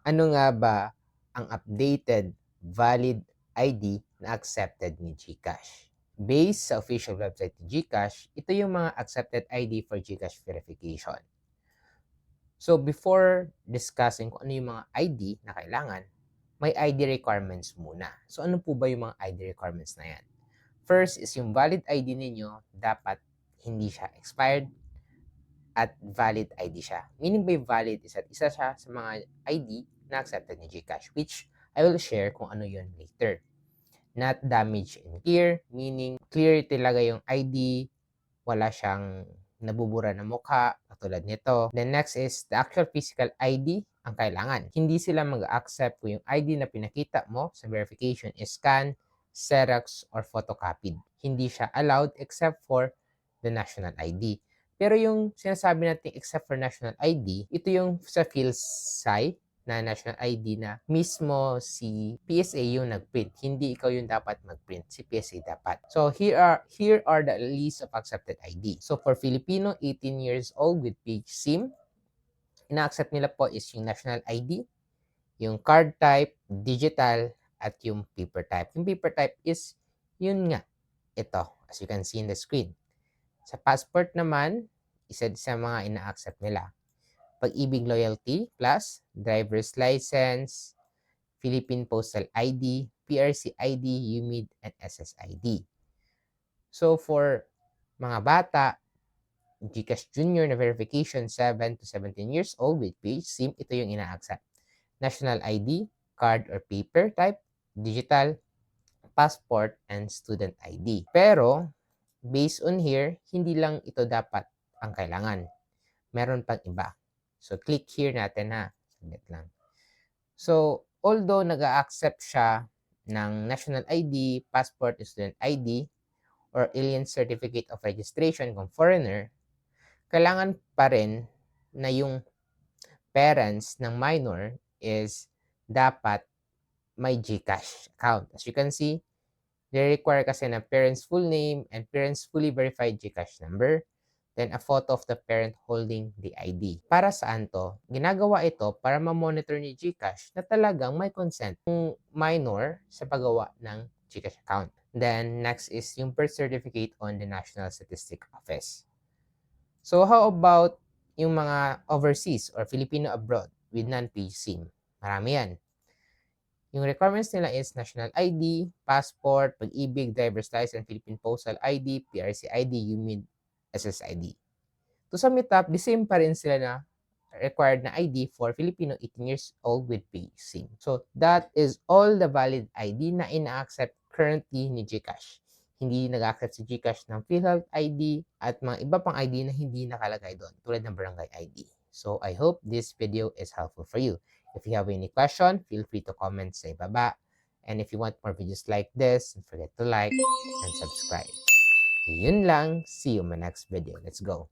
Ano nga ba ang updated valid ID na accepted ni GCash? Based sa official website ni GCash, ito yung mga accepted ID for GCash verification. So before discussing kung ano yung mga ID na kailangan, may ID requirements muna. So ano po ba yung mga ID requirements na yan? First is yung valid ID ninyo, dapat hindi siya expired at valid ID siya. Meaning by valid is at isa siya sa mga ID na accepted ni GCash, which I will share kung ano yun later. Not damaged and clear, meaning clear talaga yung ID, wala siyang nabubura na mukha, katulad nito. Then next is the actual physical ID ang kailangan. Hindi sila mag-accept kung yung ID na pinakita mo sa verification is scan, Xerox, or photocopied. Hindi siya allowed except for the national ID. Pero yung sinasabi natin except for national ID, ito yung sa PhilSci na national ID na mismo si PSA yung nagprint. Hindi ikaw yung dapat magprint. Si PSA dapat. So here are the list of accepted ID. So for Filipino, 18 years old with page SIM, ina-accept nila po is yung national ID, yung card type, digital, at yung paper type. Yung paper type is yun nga. Ito, as you can see in the screen. Sa passport naman, isa sa mga ina-accept nila. Pag-ibig Loyalty Plus, Driver's License, Philippine Postal ID, PRC ID, UMID, and SSID. So for mga bata, GCash Junior na verification 7 to 17 years old with page SIM, ito yung ina-accept. National ID, card or paper type, digital, passport, and student ID. Pero, based on here, hindi lang ito dapat ang kailangan. Meron pang iba. So, click here natin ha. Saglit lang. So, although nag-a-accept siya ng national ID, passport, student ID, or alien certificate of registration kung foreigner, kailangan pa rin na yung parents ng minor is dapat may GCash account. As you can see, they require kasi ng parents' full name and parents' fully verified GCash number, then a photo of the parent holding the ID. Para saan to? Ginagawa ito para ma-monitor ni GCash na talagang may consent ng minor sa paggawa ng GCash account. Then, next is yung birth certificate on the National Statistic Office. So, how about yung mga overseas or Filipino abroad with non-page SIM? Marami yan. Yung requirements nila is national ID, passport, pag-ibig, driver's license, Philippine Postal ID, PRC ID, UMID, SSID. To sum it up, the same pa rin sila na required na ID for Filipino 18 years old with page SIM. So, that is all the valid ID na ina-accept currently ni GCash. Hindi nag-accept si GCash ng PhilHealth ID at mga iba pang ID na hindi nakalagay doon, tulad ng barangay ID. So, I hope this video is helpful for you. If you have any question, feel free to comment sa ibaba. And if you want more videos like this, don't forget to like and subscribe. Yun lang. See you in my next video. Let's go.